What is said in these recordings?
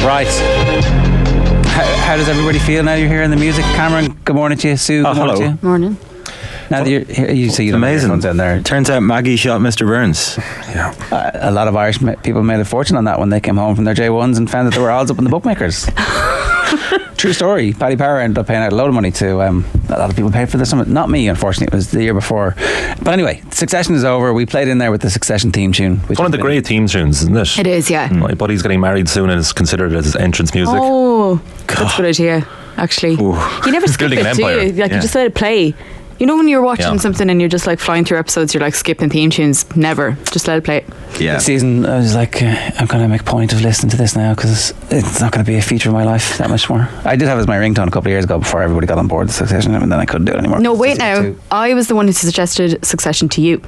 Right. How does everybody feel now you're hearing the music? Cameron, good morning to you. Sue, good morning to you. Morning. Now that you're here, you see the amazing. in there. Turns out Maggie shot Mr. Burns. Yeah. A lot of Irish people made a fortune on that when they came home from their J1s and found that there were odds up in the bookmakers. True story. Paddy Power ended up paying out a load of money to a lot of people paid for this. Not me, unfortunately. It was the year before. But anyway, Succession is over. We played in there with the Succession theme tune. It's one of the great theme tunes, isn't it? It is, yeah. My buddy's getting married soon and it's considered as entrance music. Oh, that's a good idea, actually. Ooh. You never skip Building it, an do empire. you? Like, Yeah. you just let it play. You know when you're watching something and you're just like flying through episodes, you're like skipping theme tunes? Never. Just let it play. Yeah. This season, I was like, I'm going to make a point of listening to this now because it's not going to be a feature of my life that much more. I did have it as my ringtone a couple of years ago before everybody got on board the Succession, and then I couldn't do it anymore. No, wait now. I was the one who suggested Succession to you.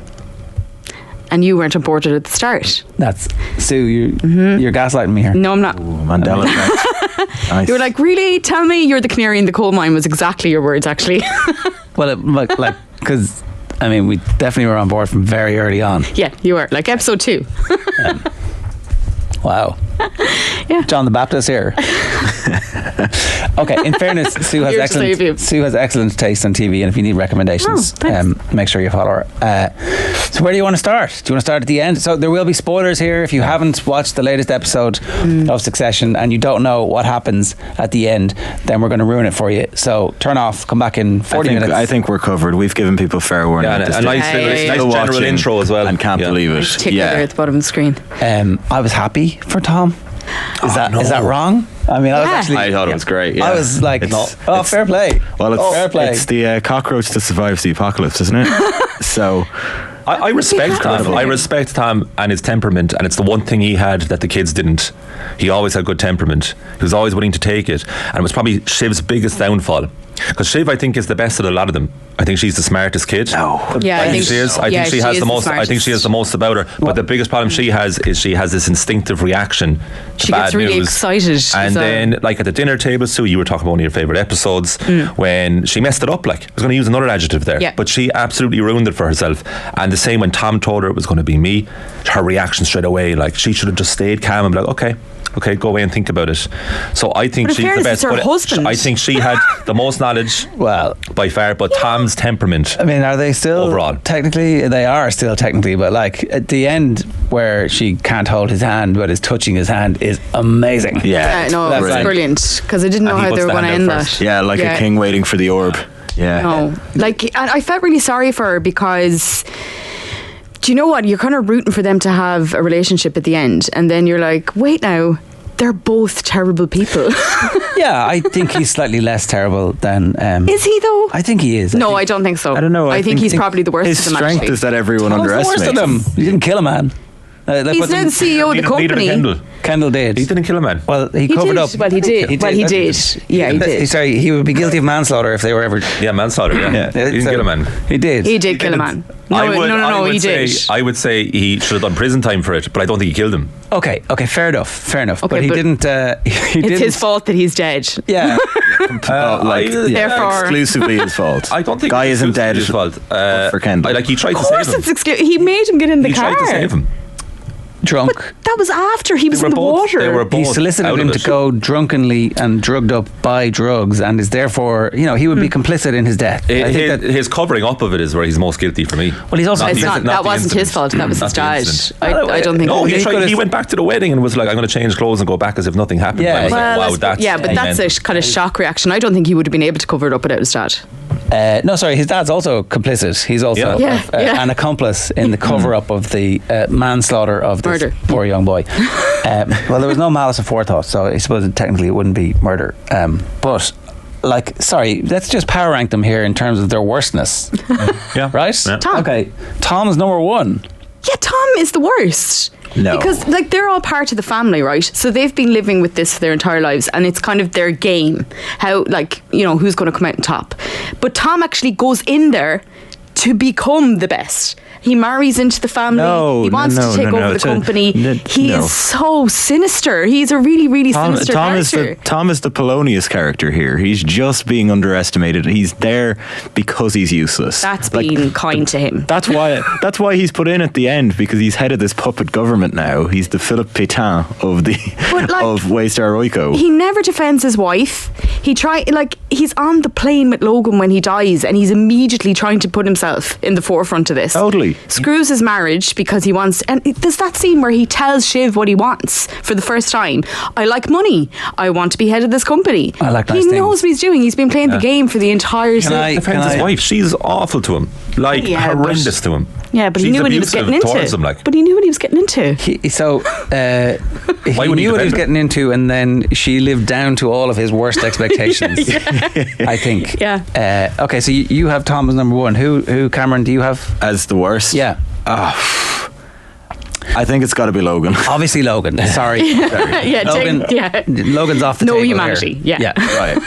And you weren't on board with it at the start. That's Sue, you're gaslighting me here. No, I'm not. Ooh, Mandela effect. Nice. You were like, really? Tell me you're the canary in the coal mine was exactly your words, actually. Well, because I mean, we definitely were on board from very early on. Yeah, you were. Like episode 2. Wow. Yeah. John the Baptist here. Okay, in fairness, Sue has excellent taste on TV, and if you need recommendations, make sure you follow her. So where do you want to start? Do you want to start at the end? So there will be spoilers here if you haven't watched the latest episode of Succession and you don't know what happens at the end, then we're going to ruin it for you. So turn off, come back in 40 minutes. I think we're covered. We've given people fair warning. Yeah, a nice general intro as well. And can't believe it. Tickler there at the bottom of the screen. I was happy for Tom. Is that wrong? I mean, I thought it was great. Yeah. I was like, fair play. Well, it's fair play. It's the cockroach that survives the apocalypse, isn't it? So I respect Tom. I respect Tom and his temperament, and it's the one thing he had that the kids didn't. He always had good temperament. He was always willing to take it, and it was probably Shiv's biggest downfall. Because Shiv, I think, is the best of a lot of them. I think she's the smartest kid. Yeah, I think she is. I think she has the most. I think she has the most about her. But the biggest problem she has is she has this instinctive reaction to she bad gets really news. excited. And then, like at the dinner table, Sue, you were talking about one of your favourite episodes when she messed it up. Like, I was going to use another adjective there, but she absolutely ruined it for herself. And the same when Tom told her it was going to be me, her reaction straight away, like she should have just stayed calm and be like, okay, go away and think about it. So I think she's the best. It's her husband. I think she had the most knowledge, by far. But Tom's temperament. I mean, are they still overall? Technically, they are still technically, but like at the end where she can't hold his hand, but is touching his hand is amazing. Yeah, no, that's it's brilliant because I didn't know how they were going to end that. Yeah, like a king waiting for the orb. Yeah. No, like I felt really sorry for her because. Do you know what? You're kind of rooting for them to have a relationship at the end, and then you're like, wait now, they're both terrible people. Yeah, I think he's slightly less terrible than. Is he though? I think he is. I don't think so. I don't know. I think he's probably the worst his of them. His strength actually. is that everyone underestimates the worst of them. He didn't kill a man. He's now the CEO of the company. Kendall did. He didn't kill a man. Well, he covered up. Well, he did. Yeah, he did. Sorry, he would be guilty of manslaughter if they were ever. Yeah, manslaughter. Yeah. He didn't kill a man. He did. He did kill a man. No, he did. I would say he should have done prison time for it, but I don't think he killed him. Okay, fair enough. Okay, but he didn't. It's his fault that he's dead. Yeah. Therefore, exclusively his fault. I don't think Guy isn't dead. His fault. For Kendall. Like he tried to of save course him. he made him get in the car. He tried to save him. Drunk. But that was after he was in the water. They were both he solicited him to go drunkenly and drugged up by drugs, and is therefore, he would be complicit in his death. I think his covering up of it is where he's most guilty for me. Well, he's also. That wasn't his fault. That was his dad. I don't think. No, he went back to the wedding and was like, "I'm going to change clothes and go back as if nothing happened." Yeah, I was like, wow, that's a kind of shock reaction. I don't think he would have been able to cover it up without his dad. No, sorry, his dad's also complicit. He's also an accomplice in the cover-up of the manslaughter of this murder. Poor young boy. Well, there was no malice aforethought, so I suppose technically it wouldn't be murder. But, let's just power rank them here in terms of their worstness. Yeah. Right? Yeah. Tom. Okay, Tom's number one. Yeah, Tom is the worst. No. Because they're all part of the family, right? So they've been living with this for their entire lives, and it's kind of their game. How, who's going to come out on top. But Tom actually goes in there to become the best. He marries into the family. He wants to take over the company. He is so sinister. He's a really, really sinister character. Tom is the Polonius character here. He's just being underestimated. He's there because he's useless. That's being kind to him. That's why he's put in at the end, because he's head of this puppet government now. He's the Philip Pétain of Waystar Royco. He never defends his wife. He's on the plane with Logan when he dies, and he's immediately trying to put himself in the forefront of this. Totally. Screws his marriage because he wants, and there's that scene where he tells Shiv what he wants for the first time. I like money. I want to be head of this company. I like nice He knows what he's doing. He's been playing the game for the entire season. Defends his wife. She's awful to him. Horrendous to him. Yeah, but he knew what he was getting into. But he knew what he was getting into. He knew what he was getting into, and then she lived down to all of his worst expectations. I think. Yeah. Okay, so you have Tom as number one. Who, Cameron, do you have as the worst? Yeah. I think it's got to be Logan. Obviously Logan. Sorry. Logan. Logan's off the table. No humanity. Here. Yeah. Right.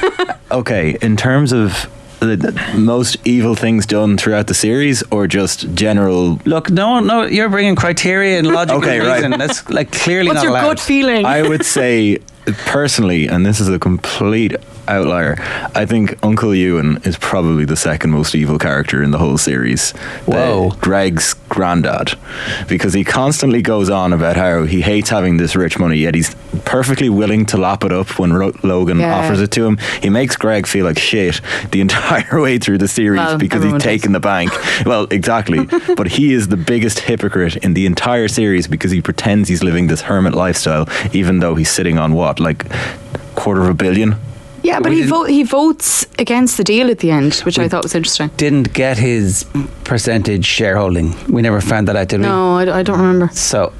Okay. In terms of the most evil things done throughout the series, or just general? Look, no, you're bringing criteria and logic and reason. That's clearly What's not allowed. What's your gut feeling? I would say, personally, and this is a complete outlier, I think Uncle Ewan is probably the second most evil character in the whole series. Whoa. Greg's granddad, because he constantly goes on about how he hates having this rich money, yet he's perfectly willing to lap it up when Logan offers it to him. He makes Greg feel like shit the entire way through the series because he's taken the bank. Well, exactly. But he is the biggest hypocrite in the entire series because he pretends he's living this hermit lifestyle, even though he's sitting on $250 million. Yeah, but he votes against the deal at the end, which I thought was interesting. Didn't get his percentage shareholding. We never found that out, did we? No, I don't remember. So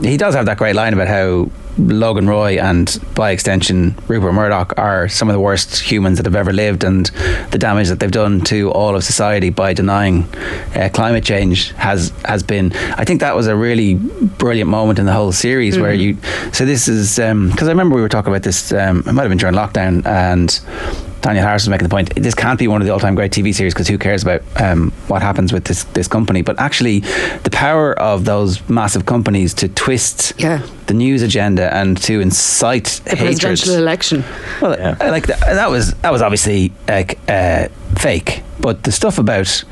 he does have that great line about how Logan Roy and, by extension, Rupert Murdoch are some of the worst humans that have ever lived, and the damage that they've done to all of society by denying climate change has been. I think that was a really brilliant moment in the whole series where you. So this is because I remember we were talking about this. It might have been during lockdown, and Daniel Harris was making the point, this can't be one of the all-time great TV series because who cares about what happens with this company. But actually the power of those massive companies to twist the news agenda and to incite the hatred. Presidential election. Well, like that was obviously fake, but the stuff about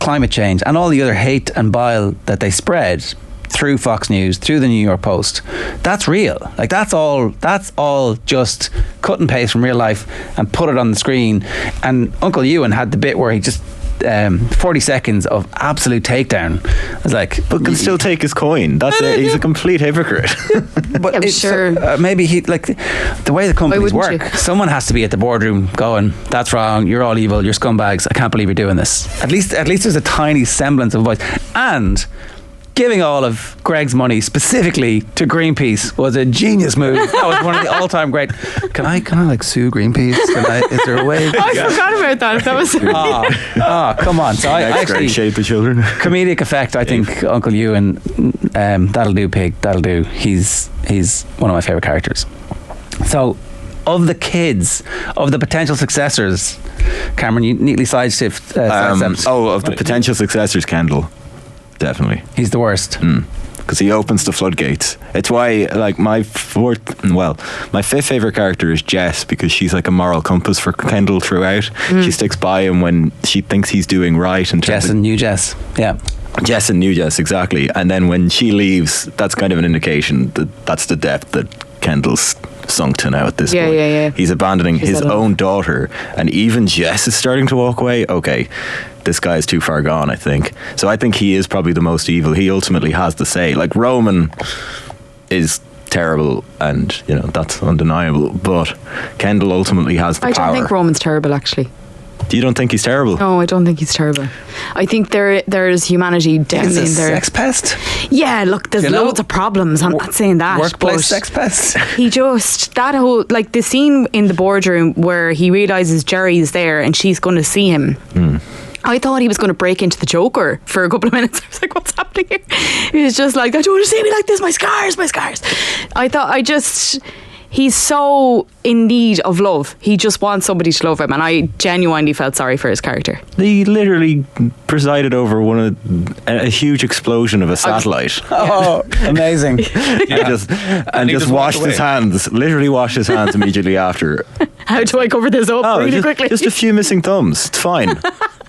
climate change and all the other hate and bile that they spread through Fox News, through the New York Post, that's real. Like that's all just cut and paste from real life and put it on the screen. And Uncle Ewan had the bit where he just 40 seconds of absolute takedown. I was like, but can still take his coin. That's it. He's a complete hypocrite. But sure. Maybe he, like, the way the companies work, someone has to be at the boardroom going, that's wrong, you're all evil, you're scumbags, I can't believe you're doing this. At least there's a tiny semblance of a voice. And giving all of Greg's money specifically to Greenpeace was a genius move. That was one of the all-time great. Can I like sue Greenpeace? Is there a way? I forgot about that. That was come on. So I actually shape the children. Comedic effect. I think Uncle Ewan. That'll do, pig. That'll do. He's one of my favourite characters. So, of the kids, of the potential successors, Cameron, you neatly sidestepped. Of the potential successors, Kendall. Definitely. He's the worst. Because he opens the floodgates. It's why, like, my fifth favourite character is Jess, because she's like a moral compass for Kendall throughout. She sticks by him when she thinks he's doing right. Jess and New Jess. Yeah. Jess and New Jess, exactly. And then when she leaves, that's kind of an indication that that's the depth that Kendall's sunk to now at this point. Yeah. He's abandoning his own daughter, and even Jess is starting to walk away. Okay, this guy is too far gone, I think. So I think he is probably the most evil. He ultimately has the say. Like, Roman is terrible, and you know that's undeniable, but Kendall ultimately has the power. I don't think Roman's terrible, actually. You don't think he's terrible? No, I don't think he's terrible. I think there's humanity down in there. Sex pest? Yeah, look, there's loads of problems. I'm not saying that. Workplace sex pest? He just, that whole, like the scene in the boardroom where he realises Jerry's there and she's going to see him. I thought he was going to break into the Joker for a couple of minutes. I was like, what's happening here? He was just like, I don't want to see me like this, my scars. he's so in need of love. He just wants somebody to love him, and I genuinely felt sorry for his character. He literally presided over a huge explosion of a satellite. Oh, amazing! and just washed his hands. Literally washed his hands immediately after. How do I cover this up really quickly? Just a few missing thumbs. It's fine.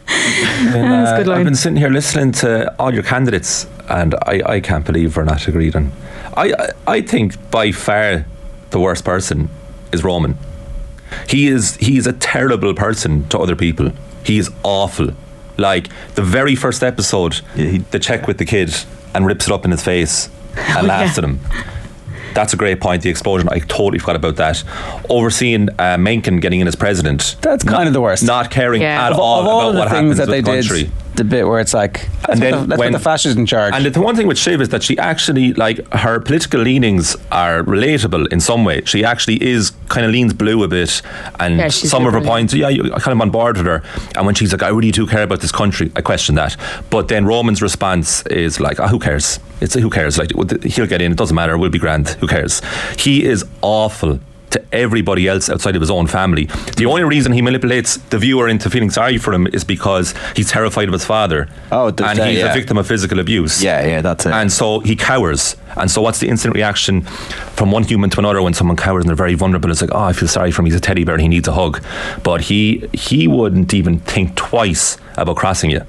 I've been sitting here listening to all your candidates, and I can't believe we're not agreed on. I think by far the worst person is Roman. He's a terrible person to other people. He is awful. Like the very first episode, the check with the kid and rips it up in his face and laughs at him. That's a great point. The explosion, I totally forgot about that. Overseeing Mencken getting in as president. That's kind of the worst. Not caring at all about what happens with the country. The bit where it's like, that's when the fascists in charge. And the one thing with Shiv is that she actually, like, her political leanings are relatable in some way. She actually kind of leans blue a bit, and some of her points, you're kind of on board with her. And when she's like, I really do care about this country, I question that. But then Roman's response is like, who cares? Who cares? Like, he'll get in, it doesn't matter, we'll be grand, who cares? He is awful to everybody else outside of his own family. The only reason he manipulates the viewer into feeling sorry for him is because he's terrified of his father. And he's a victim of physical abuse. Yeah, that's it. And so he cowers. And so what's the instant reaction from one human to another when someone cowers and they're very vulnerable? It's like, I feel sorry for him, he's a teddy bear and he needs a hug. But he wouldn't even think twice about crossing you.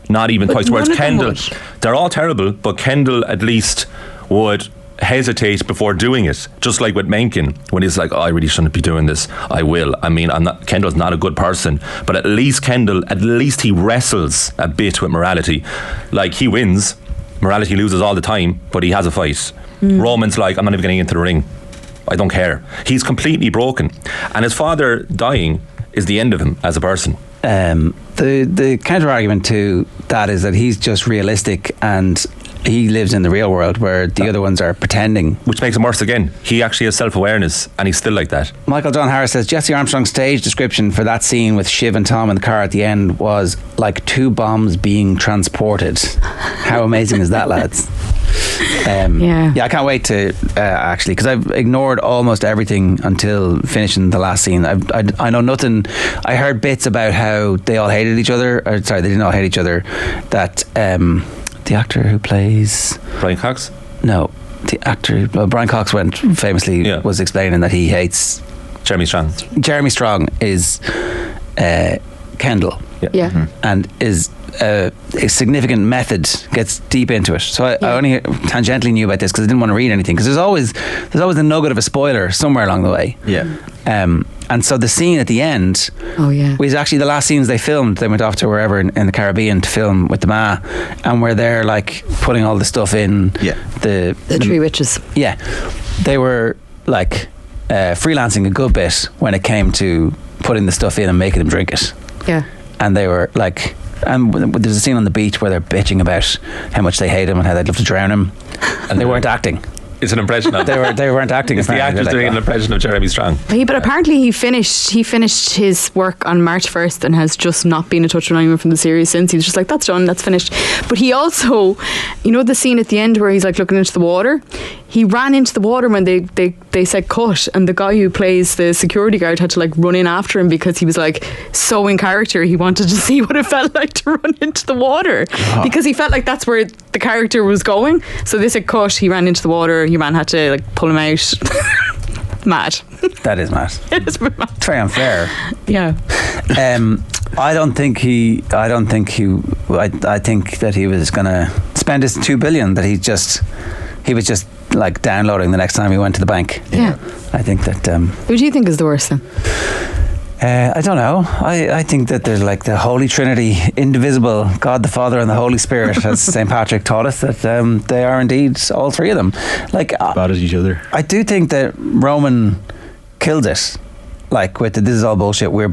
Not even twice. Whereas Kendall, they're all terrible, but Kendall at least would hesitate before doing it, just like with Mencken, when he's like, I really shouldn't be doing this, I will. I mean, Kendall's not a good person, but at least he wrestles a bit with morality. Like, he wins, morality loses all the time, but he has a fight. Roman's like, I'm not even getting into the ring, I don't care. He's completely broken, and his father dying is the end of him as a person. The counter argument to that is that he's just realistic and he lives in the real world where the other ones are pretending. Which makes him worse again. He actually has self-awareness and he's still like that. Michael John Harris says Jesse Armstrong's stage description for that scene with Shiv and Tom in the car at the end was like 2 bombs being transported. How amazing is that, lads? I can't wait to actually, because I've ignored almost everything until finishing the last scene. I know nothing. I heard bits about how they all hated each other. They didn't all hate each other. That the actor who plays Brian Cox? No, the actor Brian Cox was explaining that he hates Jeremy Strong. Jeremy Strong is Kendall. And is a significant method, gets deep into it. So I only tangentially knew about this because I didn't want to read anything, because there's always a nugget of a spoiler somewhere along the way. And so the scene at the end was actually the last scenes they filmed. They went off to wherever in the Caribbean to film with the Ma, and where they're like putting all the stuff in the Three Witches. They were like freelancing a good bit when it came to putting the stuff in and making them drink it. And they were like, and there's a scene on the beach where they're bitching about how much they hate him and how they'd love to drown him, and they weren't acting. It's an impression of they weren't acting. It's the actors doing an impression of Jeremy Strong. But apparently he finished his work on March 1st and has just not been in touch with anyone from the series since. He's just like, that's done, that's finished. But he also, the scene at the end where he's like looking into the water, he ran into the water when they said cut, and the guy who plays the security guard had to like run in after him because he was like so in character. He wanted to see what it felt like to run into the water because he felt like that's where the character was going. So they said cut, he ran into the water, your man had to like pull him out. Mad. That is mad. It is mad. It's very unfair. I think that he was gonna spend his $2 billion that he was just like downloading the next time he went to the bank. I think that who do you think is the worst then? I don't know. I think that there's like the Holy Trinity, indivisible, God the Father and the Holy Spirit, as St. Patrick taught us, that they are indeed all three of them. Like bad as each other. I do think that Roman killed it. Like with this is all bullshit, we're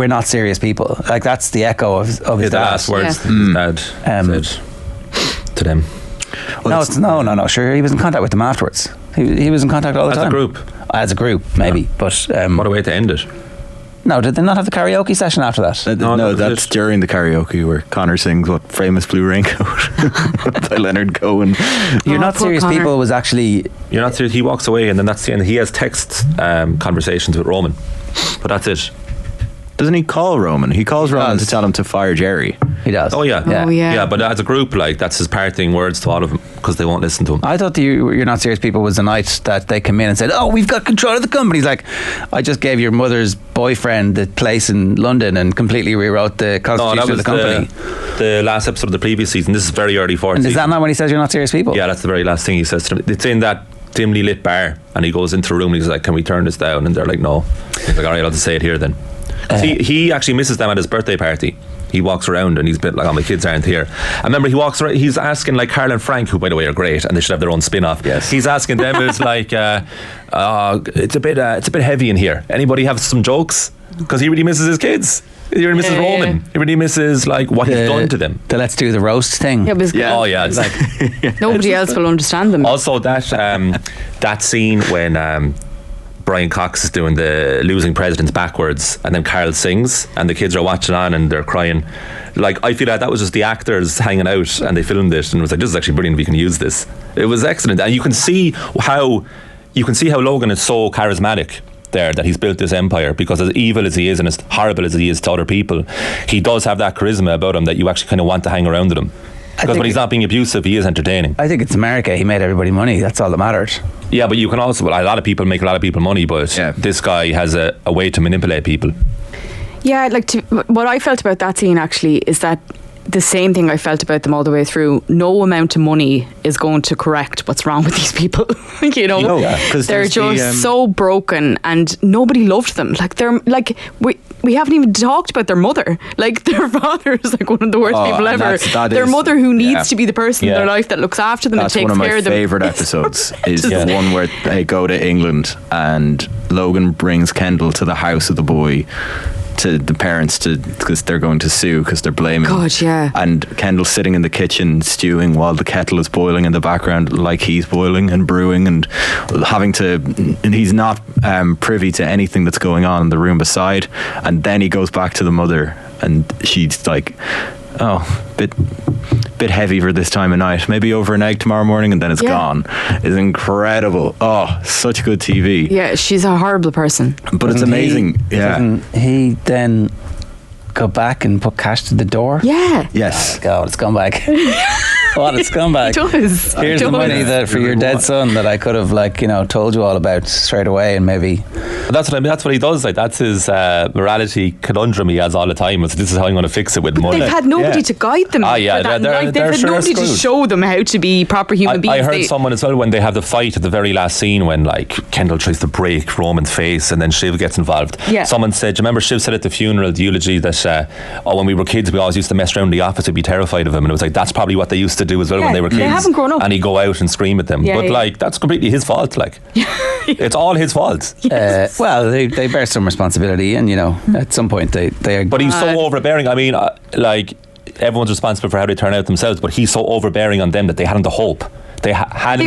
not serious people. Like that's the echo of his last words his dad said to them. No. Sure, he was in contact with them afterwards. He was in contact all the time. As a group, maybe. But what a way to end it. No, did they not have the karaoke session after that? No, that's during the karaoke where Connor sings what famous Blue Raincoat by Leonard Cohen. You're Not Serious Connor. People was actually... You're Not Serious. He walks away, and then that's the end. He has text conversations with Roman, but that's it. Doesn't he call Roman? He calls Roman to tell him to fire Jerry. He does. Oh yeah. Yeah, but as a group, like, that's his parting words to all of them, because they won't listen to him. I thought You're Not Serious People was the night that they come in and said, oh, we've got control of the company. He's like, I just gave your mother's boyfriend the place in London and completely rewrote the constitution of the company. The last episode of the previous season. This is very early fourth season. Is that not when he says You're Not Serious People? Yeah, that's the very last thing he says to them. It's in that dimly lit bar, and he goes into the room and he's like, can we turn this down? And they're like, no. He's like, all right, I'll just say it here then. He actually misses them at his birthday party. He walks around and he's a bit like, oh, my kids aren't here. I remember he walks around, he's asking like Carl and Frank, who by the way are great and they should have their own spin-off. Yes. He's asking them, it's like, it's a bit heavy in here. Anybody have some jokes? Because he really misses his kids. He really misses Roman. He really misses like what he's done to them. The let's do the roast thing. Yeah, Oh yeah, it's like nobody else will understand them. Also that scene when Brian Cox is doing the losing presidents backwards, and then Carl sings and the kids are watching on and they're crying. Like, I feel like that was just the actors hanging out and they filmed it and it was like, this is actually brilliant, we can use this. It was excellent, and you can see how Logan is so charismatic there, that he's built this empire, because as evil as he is and as horrible as he is to other people, he does have that charisma about him that you actually kind of want to hang around with him. Because when he's not being abusive, he is entertaining. I think it's America. He made everybody money. That's all that mattered. Yeah, but you can also, a lot of people make a lot of people money, but this guy has a way to manipulate people. Yeah, what I felt about that scene actually is that the same thing I felt about them all the way through. No amount of money is going to correct what's wrong with these people. You know, they're just so broken, and nobody loved them. Like, they're like, we haven't even talked about their mother. Like, their father is like one of the worst people ever. Their mother, who needs to be the person in their life that looks after them and takes care of them. That's one of my favourite episodes. Is the one where they go to England and Logan brings Kendall to the house of the boy, to the parents, because they're going to sue because they're blaming. God, yeah. And Kendall's sitting in the kitchen stewing while the kettle is boiling in the background, like he's boiling and brewing, and he's not privy to anything that's going on in the room beside. And then he goes back to the mother and she's like, oh, bit heavy for this time of night, maybe over an egg tomorrow morning, and then it's gone. It's incredible. Oh, such good TV. Yeah, she's a horrible person, but it's amazing. Doesn't he then go back and put cash to the door? Yeah. Yes. Oh God, it's gone back. What a scumbag. It does. Here's the money that for your dead son that I could have, like, told you all about straight away, and maybe. But that's what I mean. That's what he does. Like, that's his morality conundrum he has all the time. It's, this is how I'm going to fix it with money. They've had nobody to guide them. They've had nobody to show them how to be proper human beings. I heard someone as well when they have the fight at the very last scene when, like, Kendall tries to break Roman's face and then Shiv gets involved. Yeah. Someone said, do you remember Shiv said at the funeral, the eulogy, that when we were kids we always used to mess around the office, we'd be terrified of him, and it was like, that's probably what they used to do as well when they were kids. They haven't grown up. And he'd go out and scream at them. Like, that's completely his fault. Like, it's all his fault. Yes. Well, they bear some responsibility, and at some point they are. But he's so overbearing. I mean, like, everyone's responsible for how they turn out themselves, but he's so overbearing on them that they hadn't the hope. They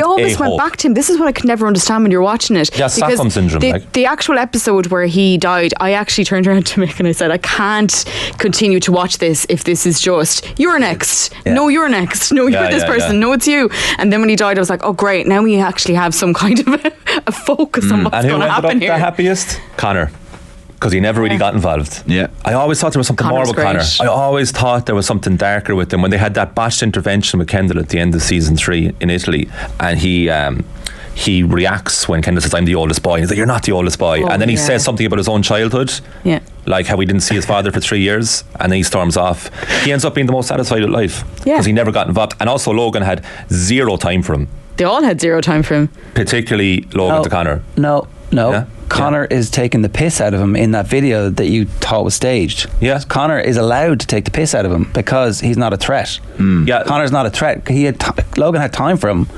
always went back to him. This is what I could never understand when you're watching it. Yeah, Stockholm syndrome. The actual episode where he died, I actually turned around to Mick and I said, I can't continue to watch this if this is just, you're next. Yeah. No, you're next. No, you're this person. Yeah. No, it's you. And then when he died, I was like, oh, great. Now we actually have some kind of a focus on what's going to happen here. And who ended up the happiest? Connor. Because he never really got involved. Yeah. I always thought there was something more with Connor. I always thought there was something darker with him. When they had that botched intervention with Kendall at the end of season 3 in Italy, and he reacts when Kendall says, I'm the oldest boy. He's like, you're not the oldest boy. And then he says something about his own childhood. Yeah. Like how he didn't see his father for 3 years, and then he storms off. He ends up being the most satisfied with life. Yeah. Because he never got involved. And also Logan had zero time for him. They all had zero time for him. Particularly Logan to Connor. No. Yeah? Connor is taking the piss out of him in that video that you thought was staged. Yeah. Connor is allowed to take the piss out of him because he's not a threat. Yeah. Connor's not a threat. Logan had time for him.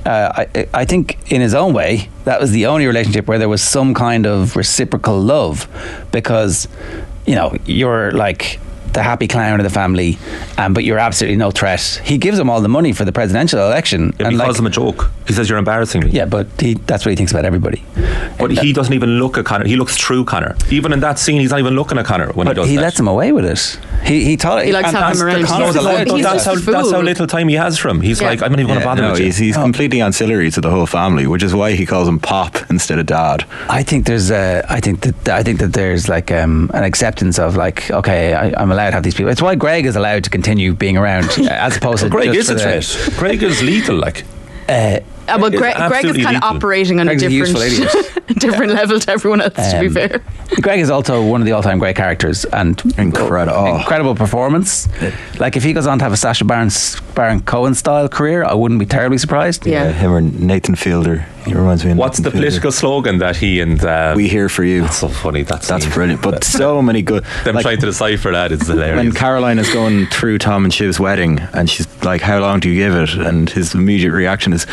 I think in his own way that was the only relationship where there was some kind of reciprocal love, because you're like, the happy clown of the family, but you're absolutely no threat. He gives him all the money for the presidential election. Yeah, and he calls him a joke. He says, you're embarrassing me. Yeah, but that's what he thinks about everybody. But he doesn't even look at Connor. He looks through Connor. Even in that scene, he's not even looking at Connor when he does that. He lets him away with it. He likes having him around. That's how little time he has for him. He's like, I'm not even going to bother with you. He's completely ancillary to the whole family, which is why he calls him Pop instead of Dad. I think that there's like an acceptance of like, okay, I'm allowed to have these people. It's why Greg is allowed to continue being around as opposed to Greg is a threat. Greg is lethal, like. Well, Greg is kind of operating on Greg's a different level to everyone else, to be fair. Greg is also one of the all-time great characters and incredible performance. Like if he goes on to have a Sacha Baron Cohen style career, I wouldn't be terribly surprised. Yeah, him or Nathan Fielder. He reminds me of What's the political slogan that he and We Here For You? That's so funny. That's brilliant. But so many good. Them trying to decipher that is hilarious. When Caroline is going through Tom and Shiv's wedding, and she's like, "How long do you give it?" and his immediate reaction is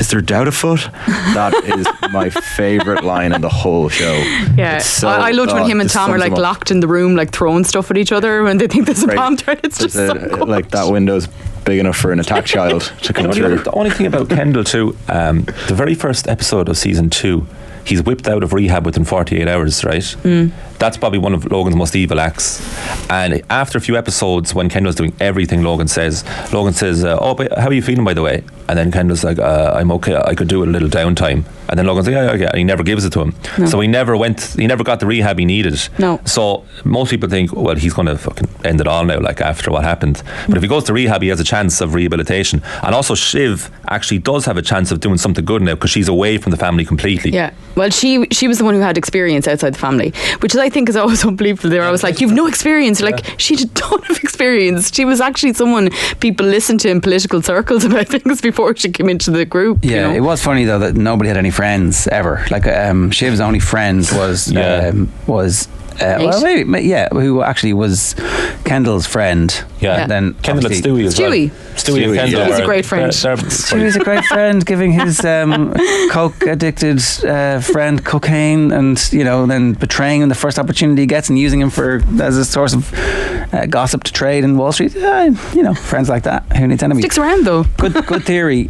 there doubt afoot? That is my favourite line in the whole show. Yeah, I loved when him and Tom are like locked in the room, like throwing stuff at each other when they think there's a bomb threat. It's just so good. Like that window's big enough for an attack child to come through. The only thing about Kendall too, the very first episode of season 2, he's whipped out of rehab within 48 hours, right? That's probably one of Logan's most evil acts. And after a few episodes, when Kendall's doing everything Logan says, oh, but how are you feeling, by the way? And then Kendall's like, I'm okay, I could do a little downtime. And then Logan's like, yeah, and he never gives it to him. No. So he never got the rehab he needed. No. So most people think, well, he's going to fucking end it all now, like after what happened. But if he goes to rehab, he has a chance of rehabilitation. And also Shiv actually does have a chance of doing something good now because she's away from the family completely. Yeah. Well, she was the one who had experience outside the family, which I think is always unbelievable. They're always like, you've no experience. Like, she had a ton of experience. She was actually someone people listened to in political circles about things before she came into the group. Yeah, you know? It was funny though that nobody had any friends ever. Like Shiv's only friend was who actually was Kendall's friend. Yeah. And then Kendall and Stewie as well. Stewie and Kendall. He's a great friend. Stewie's a great friend, giving his coke addicted friend cocaine, and then betraying him the first opportunity he gets and using him as a source of gossip to trade in Wall Street. Friends like that. Who needs enemies? Sticks around though. Good theory.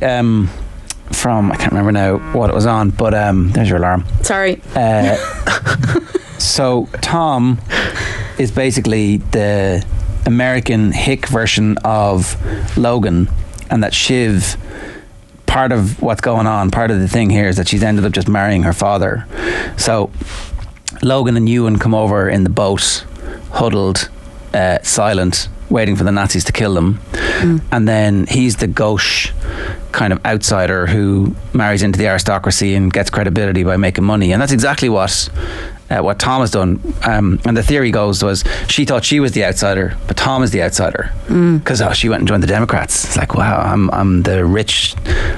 From I can't remember now what it was on, but there's your alarm. Sorry. So Tom is basically the American hick version of Logan, and that Shiv, part of what's going on, part of the thing here is that she's ended up just marrying her father. So Logan and Ewan come over in the boat, huddled, silent, waiting for the Nazis to kill them. And then he's the gauche kind of outsider who marries into the aristocracy and gets credibility by making money. And that's exactly what Tom has done. And the theory was she thought she was the outsider, but Tom is the outsider because she went and joined the Democrats. It's like, wow, I'm the rich.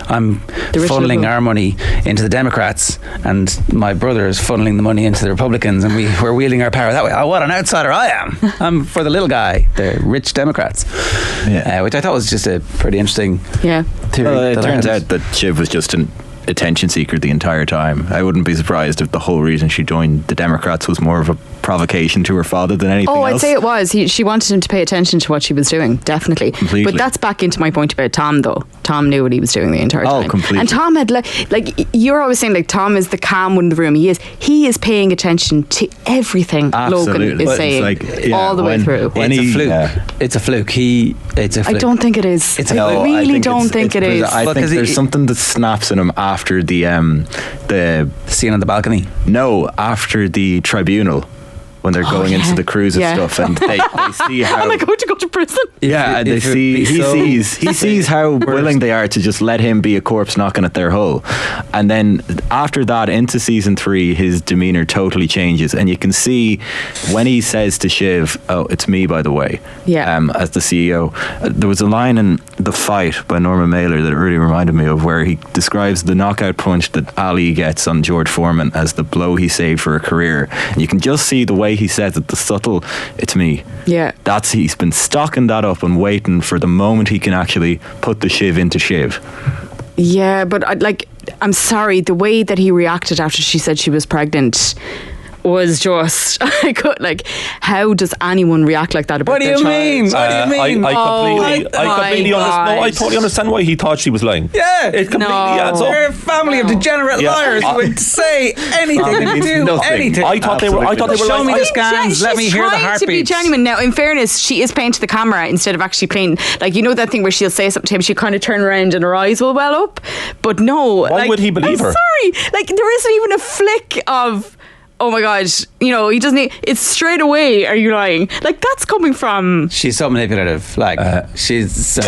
I'm funneling our money into the Democrats, and my brother is funneling the money into the Republicans, and we're wielding our power that way. Oh, what an outsider I am! I'm for the little guy, the rich Democrats. Which I thought was just a pretty interesting theory. It turns out that Shiv was just an attention seeker the entire time. I wouldn't be surprised if the whole reason she joined the Democrats was more of a provocation to her father than anything else. I'd say it was. She wanted him to pay attention to what she was doing, definitely. Completely. But that's back into my point about Tom, though. Tom knew what he was doing the entire time. Oh, completely. And Tom had like you're always saying, like, Tom is the calm one in the room. He is paying attention to everything Logan is saying all the way through. It's a fluke. It's a fluke. It's a fluke. I don't think it is. I really don't think it is. I think there's something that snaps in him after the scene on the balcony. No, after the tribunal. When they're going into the cruise and stuff, and they see how and they're going to go to prison. Yeah, and he sees how willing they are to just let him be a corpse knocking at their hull. And then after that, into season 3, his demeanor totally changes, and you can see when he says to Shiv, "Oh, it's me, by the way." As the CEO, there was a line in The Fight by Norman Mailer that really reminded me of, where he describes the knockout punch that Ali gets on George Foreman as the blow he saved for a career, and you can just see the way he says it, the subtle, "It's me." Yeah. He's been stocking that up and waiting for the moment he can actually put the Shiv into Shiv. Yeah, but I'm sorry, the way that he reacted after she said she was pregnant was just, I could, like, how does anyone react like that about What do their you child? mean? What do you mean? I completely understand. No, I totally understand why he thought she was lying. Yeah. It completely adds up. They're a family of degenerate liars who would say anything and do anything. I thought they were Show me lying. the scans. Let me hear the She's trying to be heartbeats. genuine. Now, in fairness, she is playing to the camera instead of actually playing. Like, you know that thing where she'll say something to him, she'll kind of turn around and her eyes will well up. But no. Why would he believe her? I'm sorry. Like, there isn't even a flick of, oh my God, you know, he doesn't. It's straight away. Are you lying? Like, that's coming from. She's so manipulative. Like, she's. So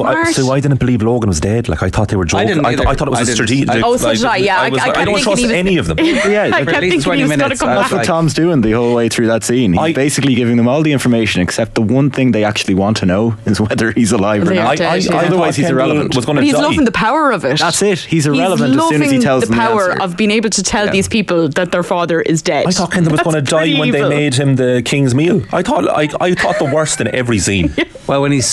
I didn't believe Logan was dead. Like, I thought they were joking. I thought it was a strategic. Oh, so did I. Yeah, I don't trust any of them. Yeah, I kept thinking he was going to come that's back. what Tom's doing the whole way through that scene. He's basically giving them all the information except the one thing they actually want to know is whether he's alive or not. Otherwise, he's irrelevant. But he's loving the power of it. That's it. He's irrelevant as soon as he tells them the the power answer. of being able to tell these people that their father is dead. I thought Kendall was going to die when they made him the king's meal. I thought the worst in every scene. Well, when he's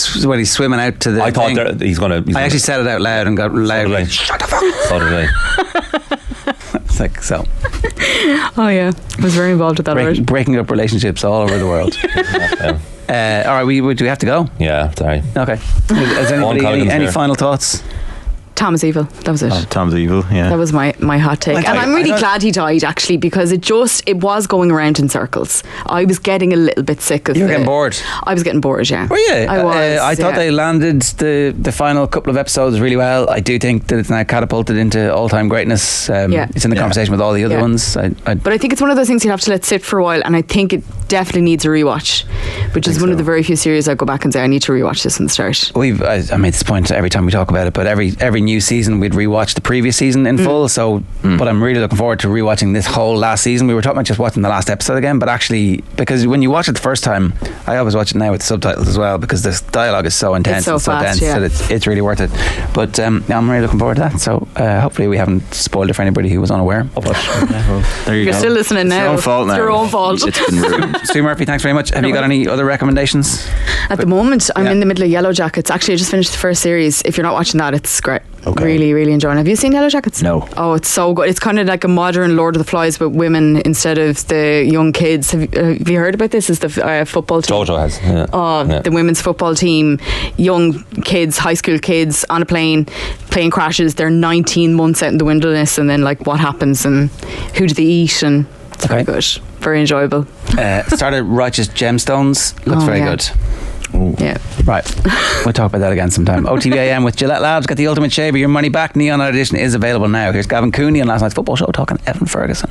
swimming out to the I thought thing, he's going to. I actually said it out loud and got loud. Shut the fuck up. So did I. It's like, so. Oh yeah, I was very involved with that. Breaking up relationships all over the world. All right, do we have to go? Yeah, sorry. Okay. Has anybody any final thoughts? Tom is evil. That was it. Tom's evil, yeah. That was my hot take. And I'm really glad he died, actually, because it was going around in circles. I was getting a little bit sick of it. You were getting bored? I was getting bored, yeah. Were you? I was. I thought they landed the final couple of episodes really well. I do think that it's now catapulted into all-time greatness. It's in the conversation with all the other ones. But I think it's one of those things you have to let sit for a while, and I think it definitely needs a rewatch, which is one of the very few series I go back and say I need to rewatch this from the start. I made this point every time we talk about it, but every new season we'd rewatch the previous season in full, but I'm really looking forward to rewatching this whole last season. We were talking about just watching the last episode again, but actually, because when you watch it the first time, I always watch it now with subtitles as well, because the dialogue is so intense and so dense that it's really worth it. But I'm really looking forward to that, so hopefully we haven't spoiled it for anybody who was unaware. There You're go. still listening now. It's your own fault now. It's your own fault. It's been ruined. Sue Murphy, thanks very much. Have you got any other recommendations? At the moment, I'm in the middle of Yellow Jackets. Actually, I just finished the first series. If you're not watching that, it's great. Okay. Really, really enjoying it. Have you seen Yellow Jackets? No. Oh, it's so good. It's kind of like a modern Lord of the Flies, but women instead of the young kids. Have you heard about this? Is the football team? Jojo has. Yeah. The women's football team, young kids, high school kids on a plane crashes. They're 19 months out in the wilderness, and then like what happens and who do they eat, and it's very good, very enjoyable. Started Righteous Gemstones. Looks very good. Ooh. Yeah. Right. We'll talk about that again sometime. OTB AM with Gillette Labs. Get the ultimate shaver. Your money back. Neon Edition is available now. Here's Gavin Cooney on last night's football show talking Evan Ferguson.